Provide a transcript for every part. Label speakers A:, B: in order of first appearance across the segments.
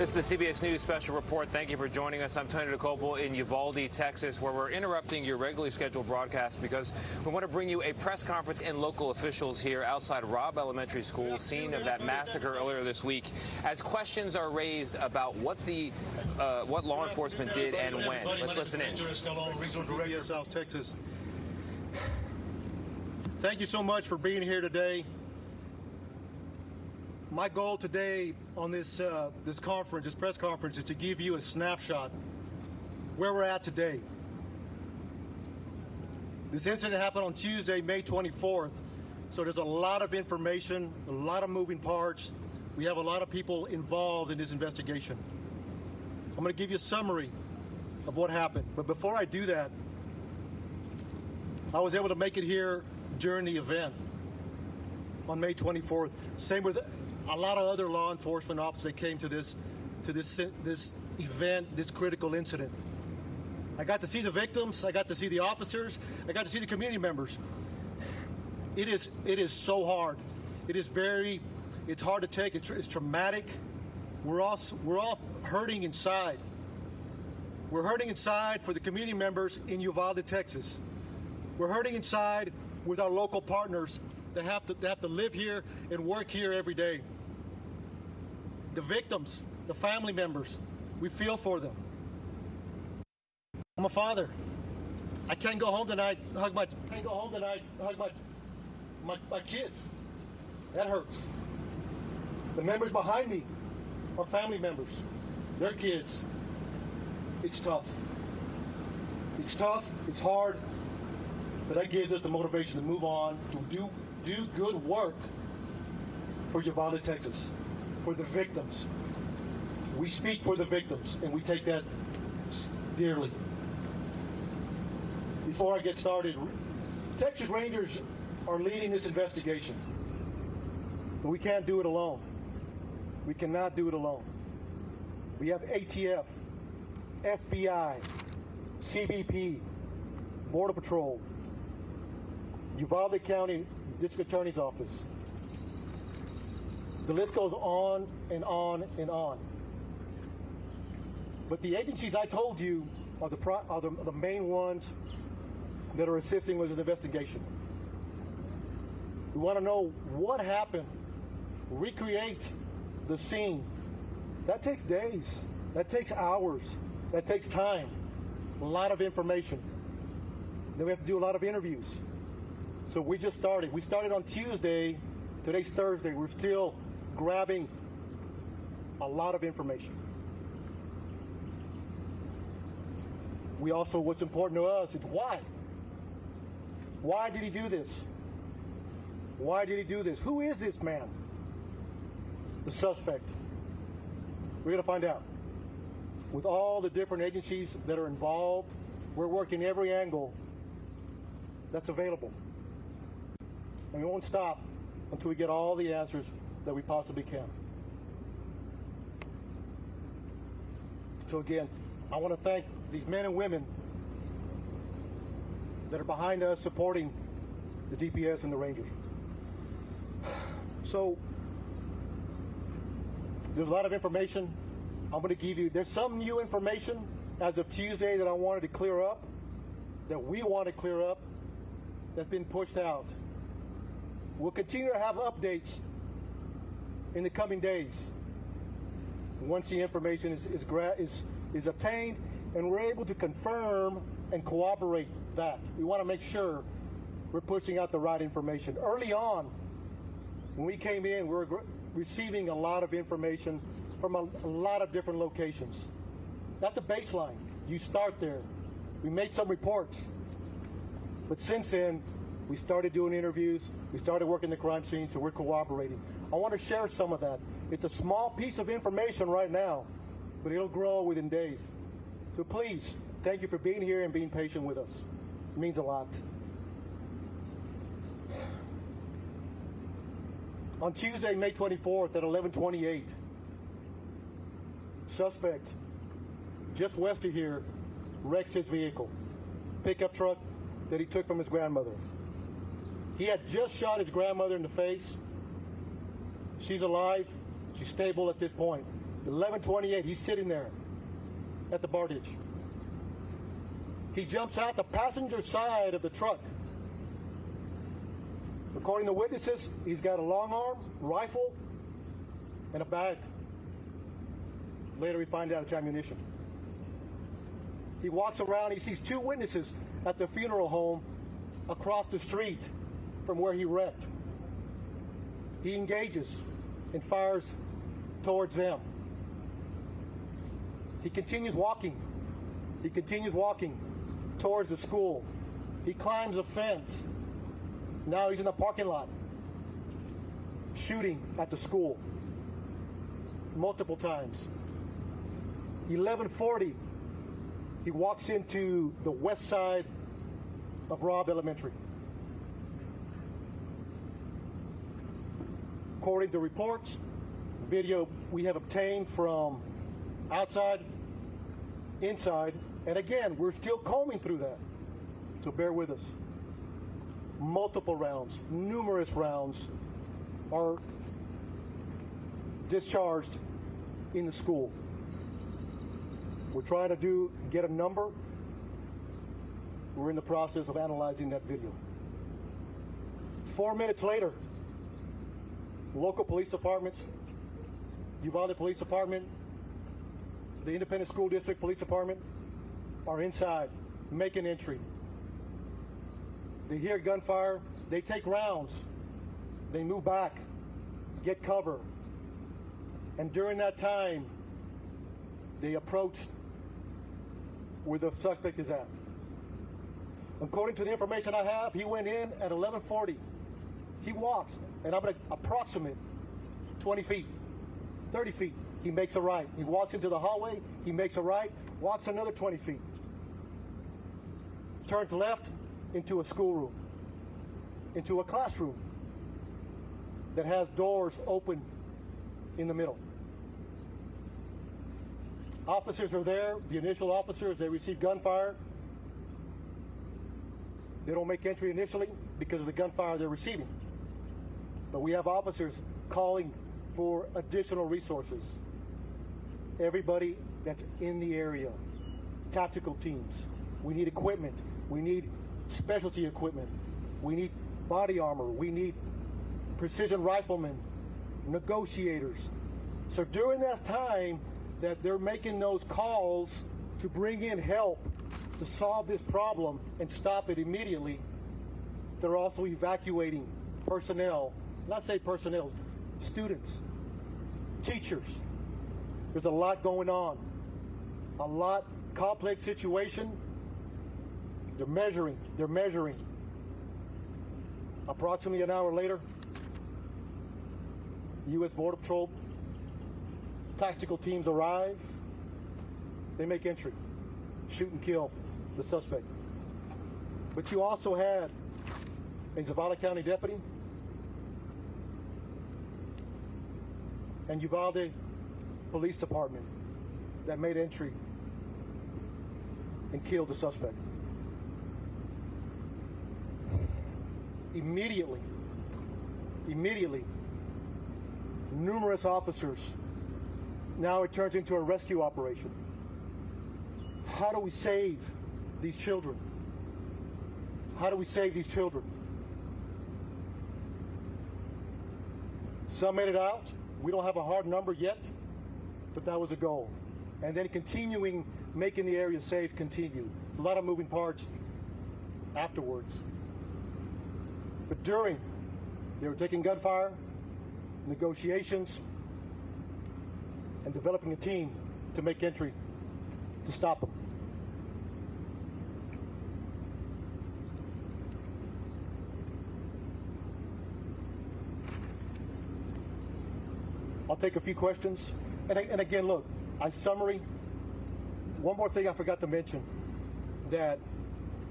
A: This is the CBS News Special Report. Thank you for joining us. I'm Tony DeCopel in Uvalde, Texas, where we're interrupting your regularly scheduled broadcast because we want to bring you a press conference and local officials here outside Robb Elementary School, scene of that massacre earlier this week, as questions are raised about what law enforcement did and when. Let's listen in.
B: Regional Director of South Texas. Thank you so much for being here today. My goal today on this press conference, is to give you a snapshot where we're at today. This incident happened on Tuesday, May 24th, so there's a lot of information, a lot of moving parts. We have a lot of people involved in this investigation. I'm going to give you a summary of what happened, but before I do that, I was able to make it here during the event on May 24th. Same with a lot of other law enforcement officers that came to this event, this critical incident. I got to see the victims, I got to see the officers, I got to see the community members. It is so hard. It's hard to take. It's traumatic. We're all hurting inside. We're hurting inside for the community members in Uvalde, Texas. We're hurting inside with our local partners that have to live here and work here every day. The victims, the family members, we feel for them. I'm a father. I can't go home tonight, hug my kids. That hurts. The members behind me are family members, their kids. It's tough. It's tough, it's hard, but that gives us the motivation to move on, to do good work for Uvalde, Texas, for the victims. We speak for the victims, and we take that dearly. Before I get started, Texas Rangers are leading this investigation, but we can't do it alone. We cannot do it alone. We have ATF, FBI, CBP, Border Patrol, Uvalde County District Attorney's Office. The list goes on and on and on. But the agencies I told you are the main ones that are assisting with this investigation. We want to know what happened, recreate the scene. That takes days, that takes hours, that takes time, a lot of information. Then we have to do a lot of interviews. So we just started. We started on Tuesday. Today's Thursday. We're still grabbing a lot of information. We also, what's important to us is why. Why did he do this? Why did he do this? Who is this man? The suspect. We're going to find out. With all the different agencies that are involved, we're working every angle that's available. And we won't stop until we get all the answers that we possibly can. So again, I want to thank these men and women that are behind us supporting the DPS and the Rangers. So there's a lot of information I'm going to give you. There's some new information as of Tuesday that I wanted to clear up, that we want to clear up, that's been pushed out. We'll continue to have updates in the coming days once the information is obtained and we're able to confirm and corroborate that. We want to make sure we're pushing out the right information. Early on, when we came in, we were receiving a lot of information from a lot of different locations. That's a baseline. You start there. We made some reports. But since then, we started doing interviews. We started working the crime scene, so we're cooperating. I want to share some of that. It's a small piece of information right now, but it'll grow within days. So please, thank you for being here and being patient with us. It means a lot. On Tuesday, May 24th at 11:28, suspect just west of here wrecks his vehicle, pickup truck that he took from his grandmother. He had just shot his grandmother in the face. She's alive. She's stable at this point. 11:28, he's sitting there at the bar ditch. He jumps out the passenger side of the truck. According to witnesses, he's got a long arm, rifle, and a bag. Later we find out it's ammunition. He walks around, he sees two witnesses at the funeral home across the street from where he wrecked. He engages and fires towards them. He continues walking. He continues walking towards the school. He climbs a fence. Now he's in the parking lot, shooting at the school multiple times. 11:40, he walks into the west side of Robb Elementary. According to reports, video we have obtained from outside, inside, and again, we're still combing through that, so bear with us. Multiple rounds, numerous rounds are discharged in the school. We're trying to get a number. We're in the process of analyzing that video. 4 minutes later, local police departments, Uvalde Police Department, the Independent School District Police Department are inside, making entry. They hear gunfire, they take rounds, they move back, get cover, and during that time, they approach where the suspect is at. According to the information I have, he went in at 11:40. He walks, and I'm going to approximate 20 feet, 30 feet. He makes a right. He walks into the hallway, he makes a right, walks another 20 feet. Turns left into a schoolroom, into a classroom that has doors open in the middle. Officers are there, the initial officers, they receive gunfire. They don't make entry initially because of the gunfire they're receiving. But we have officers calling for additional resources. Everybody that's in the area, tactical teams, we need equipment, we need specialty equipment, we need body armor, we need precision riflemen, negotiators. So during that time that they're making those calls to bring in help to solve this problem and stop it immediately, they're also evacuating personnel, not say personnel, students, teachers. There's a lot going on, a lot complex situation. They're measuring. Approximately an hour later, U.S. Border Patrol tactical teams arrive. They make entry, shoot and kill the suspect. But you also had a Zavala County deputy and Uvalde Police Department that made entry and killed the suspect. Immediately, numerous officers. Now it turns into a rescue operation. How do we save these children? How do we save these children? Some made it out. We don't have a hard number yet, but that was a goal. And then continuing, making the area safe, continue. A lot of moving parts afterwards. But during, they were taking gunfire, negotiations, and developing a team to make entry to stop them. I'll take a few questions. And again, look, summary. One more thing I forgot to mention that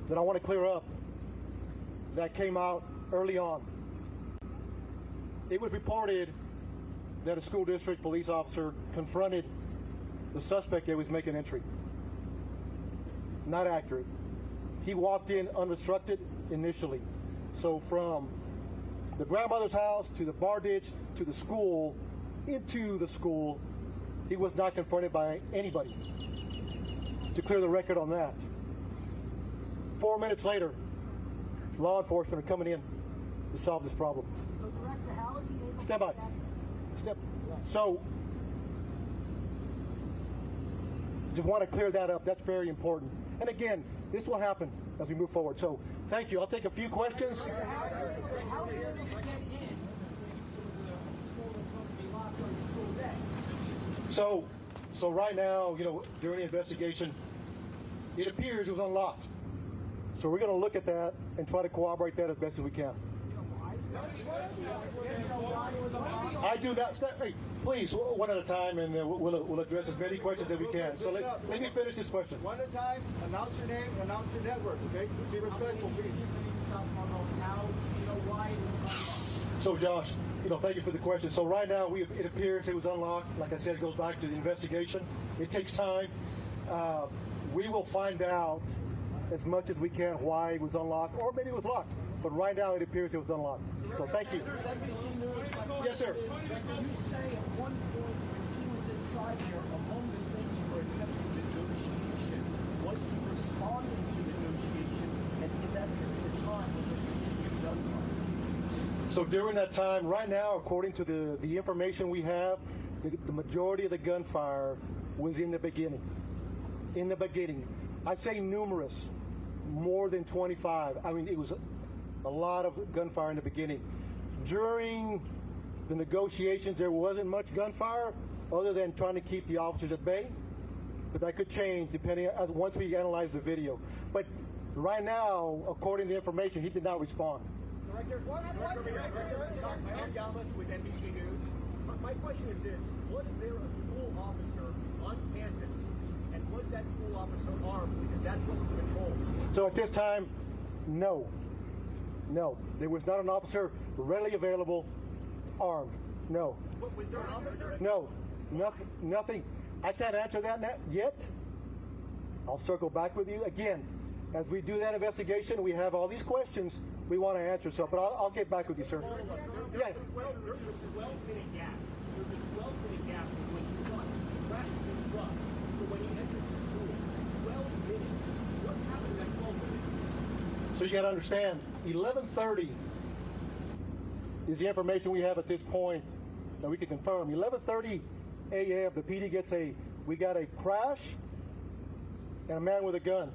B: I want to clear up that came out early on. It was reported that a school district police officer confronted the suspect that was making entry. Not accurate. He walked in unrestricted initially. So from the grandmother's house to the bar ditch to the school, into the school, He was not confronted by anybody. To clear the record on that. 4 minutes later, law enforcement are coming in to solve this problem.
C: So, Director, how is he able
B: Step by. Step. So, just want to clear that up. That's very important. And again, this will happen as we move forward. So, thank you. I'll take a few questions.
C: How is he able to get in?
B: So right now, during the investigation, it appears it was unlocked. So we're going to look at that and try to corroborate that as best as we can. I do that. Hey, please, one at a time, and we'll address as many questions as we can. So let me finish this question.
D: One at a time. Announce your name. Announce your network. Okay. Be respectful, please.
B: So Josh, thank you for the question. So right now, it appears it was unlocked. Like I said, it goes back to the investigation. It takes time. We will find out as much as we can why it was unlocked, or maybe it was locked. But right now, it appears it was unlocked. So thank you. Yes, sir.
C: You say at one point when he was inside here, among the things you were attempting negotiation, was he responding to negotiation, and in that period of time, when there continued gunfire?
B: So during that time, right now, according to the information we have, the majority of the gunfire was in the beginning. In the beginning. I say numerous, more than 25. I mean, it was a lot of gunfire in the beginning. During the negotiations, there wasn't much gunfire other than trying to keep the officers at bay. But that could change depending on once we analyze the video. But right now, according to the information, he did not respond.
E: Director Llamas with NBC News. My question is this: was there a school officer on campus, and was that school officer armed? Because that's what we were told.
B: So at this time, no. No, there was not an officer readily available, armed. No.
E: Was there an officer?
B: No, nothing. I can't answer that yet. I'll circle back with you again. As we do that investigation, we have all these questions we want to answer. So, but I'll get back with you, sir. Yeah.
E: There's a 12-minute gap. There's a 12-minute gap when he crashes his truck to when he enters the school. 12 minutes. What happened at 12 minutes?
B: So you got to understand, 11:30 is the information we have at this point that we can confirm. 11:30 a.m. the PD gets we got a crash and a man with a gun.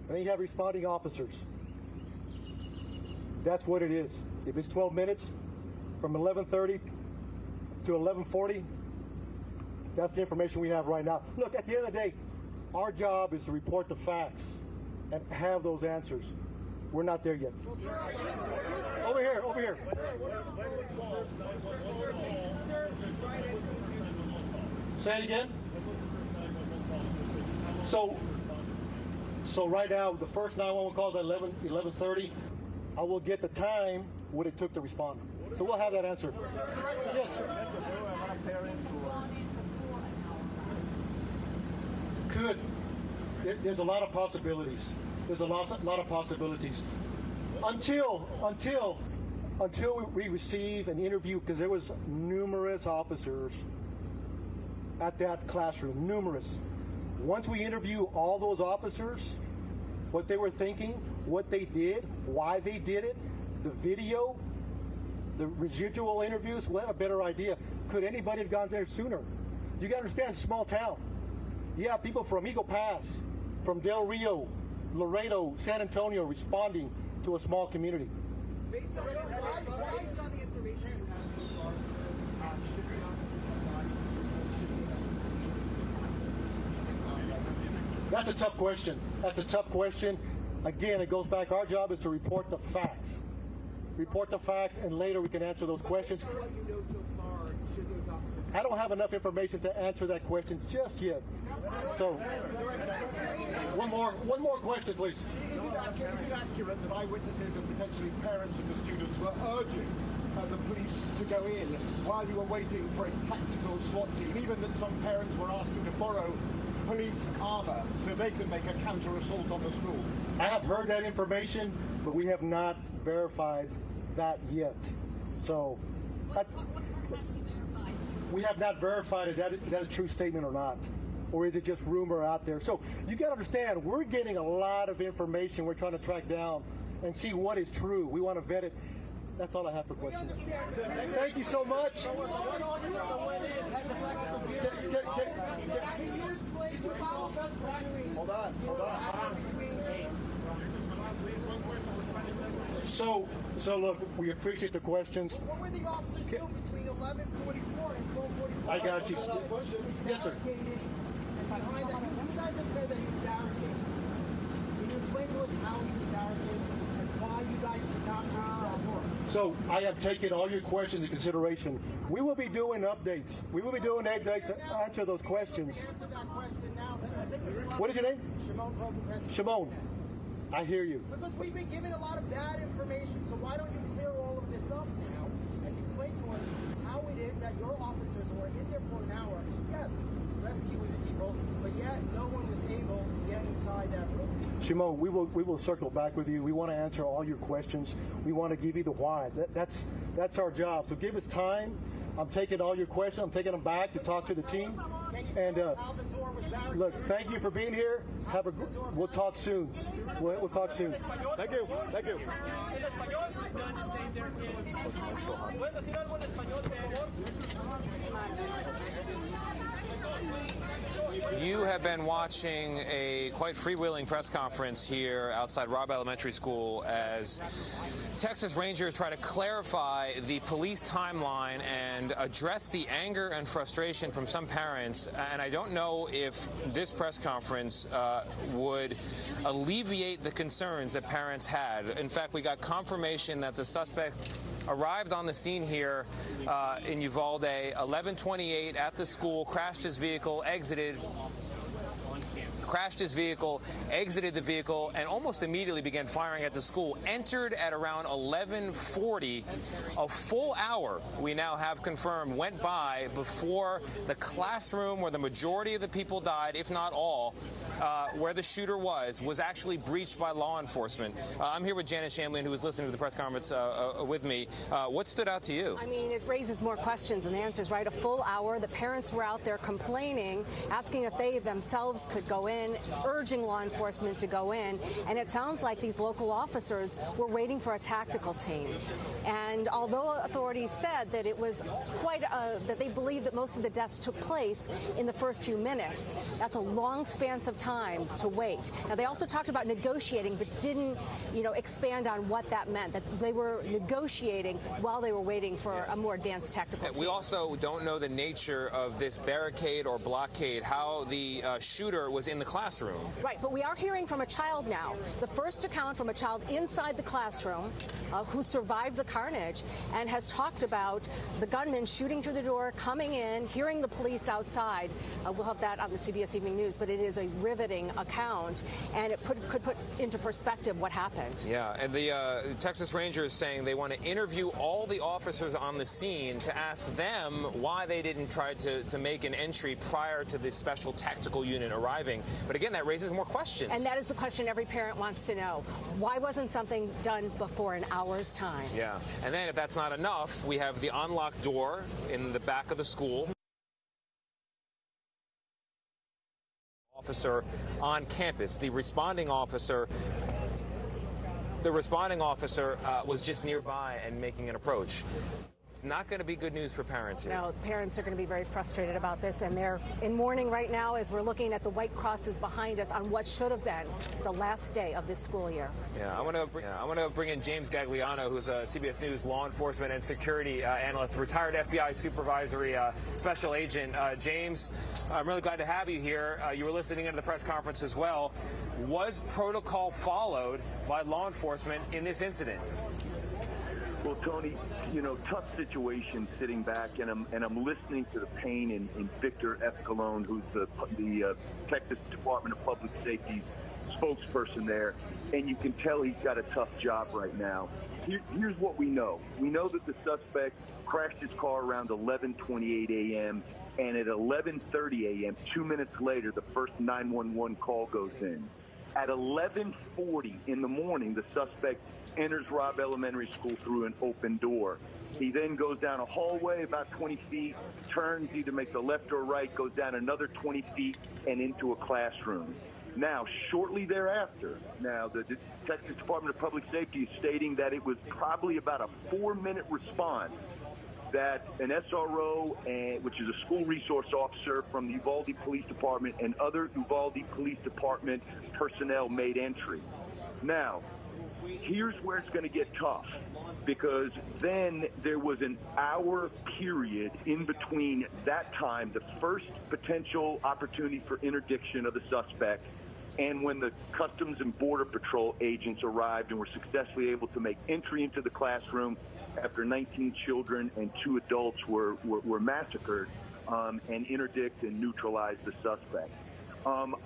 B: And then you have responding officers. That's what it is. If it's 12 minutes, from 11:30 to 11:40, that's the information we have right now. Look, at the end of the day, our job is to report the facts and have those answers. We're not there yet. Over here, over here. Say it again. So right now, the first 911 call is at 11:30. I will get the time what it took to respond. So we'll have that answer. Yes. Could. There's a lot of possibilities. There's a lot of possibilities. Until we receive an interview, because there was numerous officers at that classroom, numerous. Once we interview all those officers, what they were thinking, what they did, why they did it, the video, the residual interviews, we'll have a better idea. Could anybody have gone there sooner? You gotta understand, small town. You have people from Eagle Pass, from Del Rio, Laredo, San Antonio responding to a small community.
E: Based on the information you have so far, should the officers have bodies?
B: That's a tough question. That's a tough question. Again, it goes back. Our job is to report the facts. Report the facts, and later we can answer those questions.
E: Based on what you know so far, should those officers?
B: I don't have enough information to answer that question just yet. So, one more question, please.
D: Is it accurate that eyewitnesses and potentially parents of the students were urging the police to go in while you were waiting for a tactical SWAT team, even that some parents were asking to borrow police armor so they could make a counter-assault on the school?
B: I have heard that information, but we have not verified that yet. So,
F: What have you verified?
B: we have not verified is that a true statement or not, or is it just rumor out there? So you got to understand, we're getting a lot of information we're trying to track down and see what is true. We want to vet it. That's all I have for questions. Thank you so much.
D: Hold on.
B: So look, we appreciate the questions.
C: What were the officers doing between 11:44 and 12:45?
B: I got you. Yes, sir.
C: And behind that, you guys have said that he was barricaded. Can you explain to us how he was barricaded and why you guys did not reach that door?
B: So I have taken all your questions into consideration. We will be doing updates. We will be doing updates to answer those questions.
C: Answer that question now, sir.
B: What is your name?
C: Shimon.
B: Shimon. I hear you.
C: Because we've been given a lot of bad information, so why don't you clear all of this up now and explain to us how it is that your officers were in there for an hour, yes, rescuing the people, but yet no one was able to get inside that room.
B: Shimon, we will circle back with you. We want to answer all your questions. We want to give you the why. That's our job. So give us time. I'm taking all your questions. I'm taking them back to talk to the team. And look, thank you for being here. We'll talk soon. We'll talk soon. Thank you. Thank you.
A: You have been watching a quite freewheeling press conference here outside Robb Elementary School as Texas Rangers try to clarify the police timeline and address the anger and frustration from some parents. And I don't know if this press conference would alleviate the concerns that parents had. In fact, we got confirmation that the suspect arrived on the scene here in Uvalde, 11:28 at the school, crashed his vehicle, exited the vehicle, and almost immediately began firing at the school. Entered at around 11:40. A full hour, we now have confirmed, went by before the classroom where the majority of the people died, if not all, where the shooter was actually breached by law enforcement. I'm here with Janet Shamlian, who was listening to the press conference with me. What stood out to you?
F: I mean, it raises more questions than answers, right? A full hour. The parents were out there complaining, asking if they themselves could go in, urging law enforcement to go in. And it sounds like these local officers were waiting for a tactical team. And although authorities said that it was that they believe that most of the deaths took place in the first few minutes, that's a long span of time to wait. Now, they also talked about negotiating, but didn't, expand on what that meant, that they were negotiating while they were waiting for a more advanced tactical team.
A: We also don't know the nature of this barricade or blockade, how the shooter was in the classroom.
F: Right, but we are hearing from a child now. The first account from a child inside the classroom who survived the carnage and has talked about the gunman shooting through the door, coming in, hearing the police outside. We'll have that on the CBS Evening News, but it is a riveting account, and it could put into perspective what happened.
A: Yeah, and the Texas Rangers saying they want to interview all the officers on the scene to ask them why they didn't try to make an entry prior to the special tactical unit arriving. But again, that raises more questions.
F: And that is the question every parent wants to know. Why wasn't something done before an hour's time?
A: Yeah, and then if that's not enough, we have the unlocked door in the back of the school. Officer on campus. The responding officer was just nearby and making an approach. Not going to be good news for parents here.
F: No, parents are going to be very frustrated about this, and they're in mourning right now as we're looking at the white crosses behind us on what should have been the last day of this school year.
A: Yeah, I want to bring in James Gagliano, who's a CBS News law enforcement and security analyst, retired FBI supervisory special agent. James, I'm really glad to have you here. You were listening into the press conference as well. Was protocol followed by law enforcement in this incident?
G: Well, Tony, tough situation sitting back, and I'm listening to the pain in Victor Escalone, who's the Texas Department of Public Safety spokesperson there, and you can tell he's got a tough job right now. Here's what we know. We know that the suspect crashed his car around 11:28 a.m., and at 11:30 a.m., 2 minutes later, the first 911 call goes in. At 11:40 in the morning, the suspect enters Robb Elementary School through an open door. He then goes down a hallway about 20 feet, turns either make the left or right, goes down another 20 feet and into a classroom. Now, shortly thereafter, the Texas Department of Public Safety is stating that it was probably about a 4-minute response that an SRO, which is a school resource officer from the Uvalde Police Department, and other Uvalde Police Department personnel made entry. Now, here's where it's going to get tough, because then there was an hour period in between that time, the first potential opportunity for interdiction of the suspect, and when the Customs and Border Patrol agents arrived and were successfully able to make entry into the classroom after 19 children and 2 adults were massacred, and interdict and neutralize the suspect.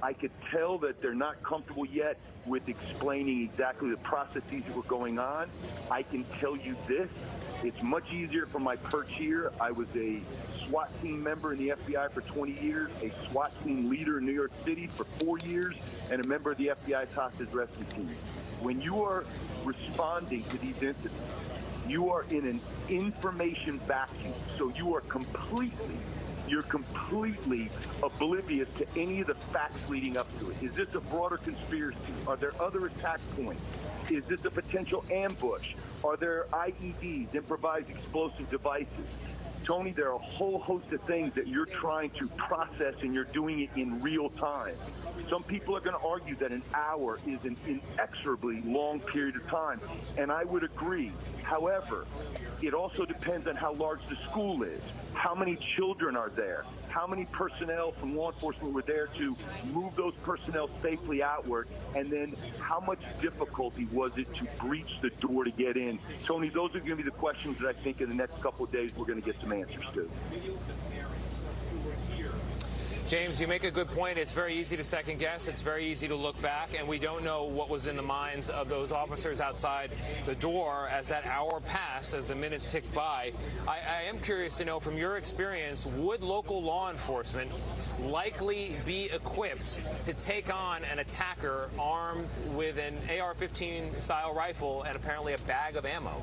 G: I could tell that they're not comfortable yet with explaining exactly the processes that were going on. I can tell you this: it's much easier from my perch here. I was a SWAT team member in the FBI for 20 years, a SWAT team leader in New York City for 4 years, and a member of the FBI's hostage rescue team. When you are responding to these incidents, you are in an information vacuum, so you are completely oblivious to any of the facts leading up to it. Is this a broader conspiracy? Are there other attack points? Is this a potential ambush? Are there IEDs, improvised explosive devices? Tony, there are a whole host of things that you're trying to process, and you're doing it in real time. Some people are going to argue that an hour is an inexorably long period of time, and I would agree. However, it also depends on how large the school is, how many children are there, how many personnel from law enforcement were there to move those personnel safely outward, and then how much difficulty was it to breach the door to get in. Tony, those are going to be the questions that I think in the next couple of days we're going to get some answers to.
A: James, you make a good point. It's very easy to second guess. It's very easy to look back, and we don't know what was in the minds of those officers outside the door as that hour passed, as the minutes ticked by. I am curious to know, from your experience, would local law enforcement likely be equipped to take on an attacker armed with an AR-15 style rifle and apparently a bag of ammo?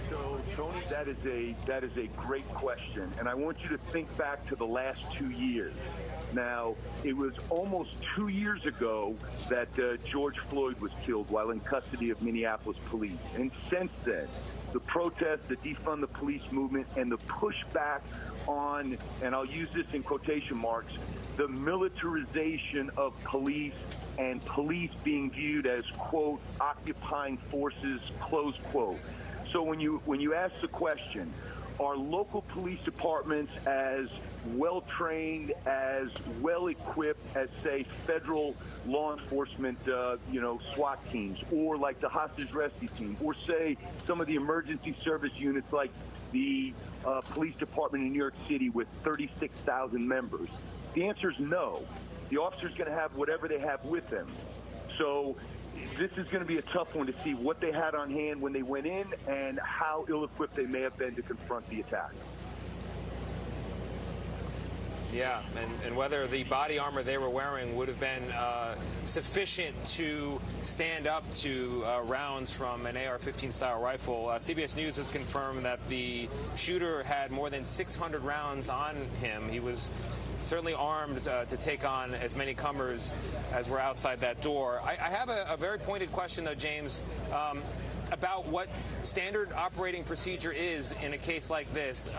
G: So, Tony, that is a great question, and I want you to think back to the last 2 years. Now, it was almost 2 years ago that George Floyd was killed while in custody of Minneapolis police, and since then, the protests, the defund the police movement, and the pushback on, and I'll use this in quotation marks, the militarization of police and police being viewed as, quote, occupying forces, close quote. So when you ask the question, are local police departments as well-trained, as well-equipped as, say, federal law enforcement, SWAT teams, or like the hostage rescue team, or, say, some of the emergency service units like the police department in New York City with 36,000 members? The answer is no. The officer's going to have whatever they have with them. So this is going to be a tough one to see what they had on hand when they went in and how ill-equipped they may have been to confront the attack.
A: Yeah, and whether the body armor they were wearing would have been sufficient to stand up to rounds from an AR-15 style rifle. CBS News has confirmed that the shooter had more than 600 rounds on him. He was certainly armed to take on as many comers as were outside that door. I have a very pointed question, though, James, about what standard operating procedure is in a case like this.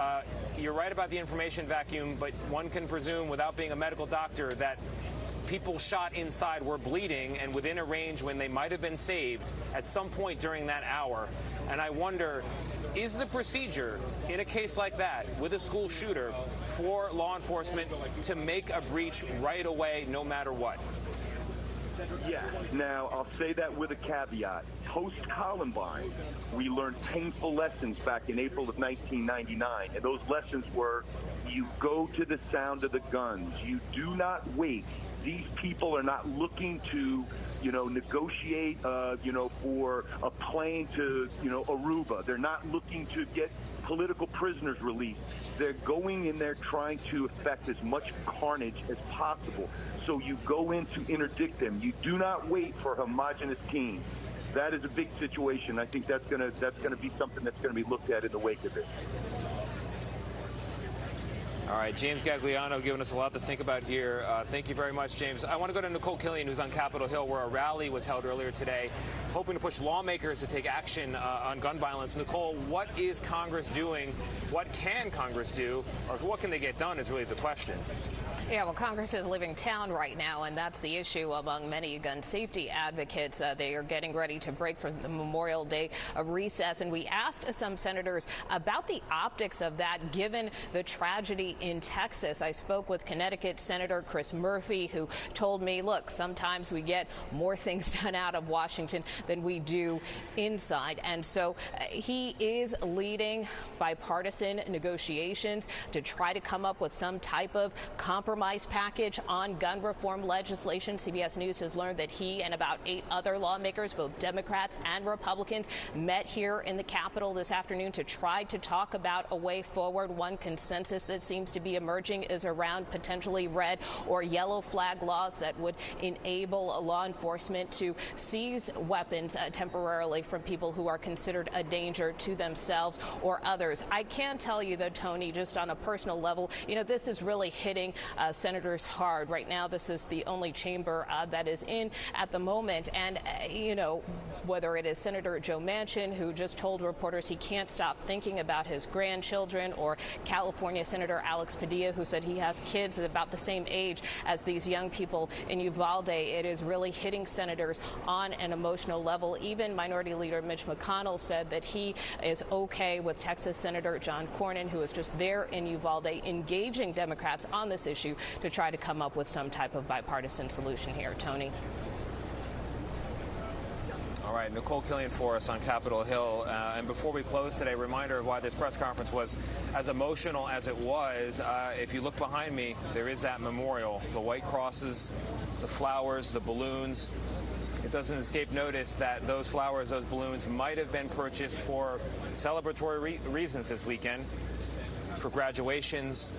A: You're right about the information vacuum, but one can presume, without being a medical doctor, that people shot inside were bleeding and within a range when they might have been saved at some point during that hour. And I wonder, is the procedure in a case like that with a school shooter for law enforcement to make a breach right away, no matter what?
G: Yeah. Now, I'll say that with a caveat. Post-Columbine, we learned painful lessons back in April of 1999. And those lessons were, you go to the sound of the guns. You do not wait These people are not looking to, negotiate, for a plane to, Aruba. They're not looking to get political prisoners released. They're going in there trying to effect as much carnage as possible. So you go in to interdict them. You do not wait for a homogenous team. That is a big situation. I think that's gonna be something that's gonna be looked at in the wake of it.
A: All right, James Gagliano giving us a lot to think about here. Thank you very much, James. I want to go to Nicole Killian, who's on Capitol Hill, where a rally was held earlier today, hoping to push lawmakers to take action on gun violence. Nicole, what is Congress doing? What can Congress do? Or what can they get done is really the question.
H: Yeah, well, Congress is leaving town right now, and that's the issue among many gun safety advocates. They are getting ready to break for the Memorial Day recess, and we asked some senators about the optics of that, given the tragedy in Texas. I spoke with Connecticut Senator Chris Murphy, who told me, look, sometimes we get more things done out of Washington than we do inside. And so he is leading bipartisan negotiations to try to come up with some type of compromise package on gun reform legislation. CBS News has learned that he and about 8 other lawmakers, both Democrats and Republicans, met here in the Capitol this afternoon to try to talk about a way forward. One consensus that seems to be emerging is around potentially red or yellow flag laws that would enable law enforcement to seize weapons temporarily from people who are considered a danger to themselves or others. I can tell you, though, Tony, just on a personal level, this is really hitting senators hard. Right now, this is the only chamber that is in at the moment. And, whether it is Senator Joe Manchin, who just told reporters he can't stop thinking about his grandchildren, or California Senator Alex Padilla, who said he has kids about the same age as these young people in Uvalde, it is really hitting senators on an emotional level. Even Minority Leader Mitch McConnell said that he is okay with Texas Senator John Cornyn, who is just there in Uvalde, engaging Democrats on this issue to try to come up with some type of bipartisan solution here. Tony.
A: All right, Nicole Killian for us on Capitol Hill. And before we close today, reminder of why this press conference was as emotional as it was. If you look behind me, there is that memorial, the white crosses, the flowers, the balloons. It doesn't escape notice that those flowers, those balloons might have been purchased for celebratory reasons this weekend, for graduations,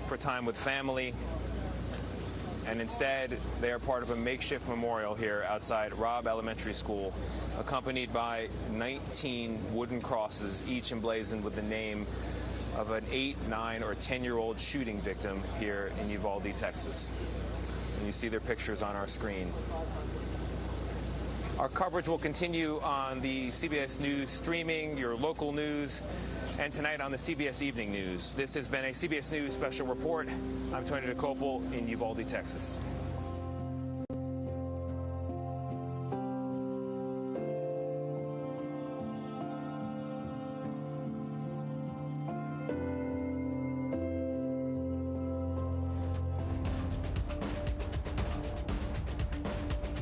A: for time with family, and instead they are part of a makeshift memorial here outside Robb Elementary School, accompanied by 19 wooden crosses, each emblazoned with the name of an 8, 9, or 10-year-old shooting victim here in Uvalde, Texas. And you see their pictures on our screen. Our coverage will continue on the CBS News streaming, your local news, and tonight on the CBS Evening News. This has been a CBS News special report. I'm Tony DeCopel in Uvalde, Texas.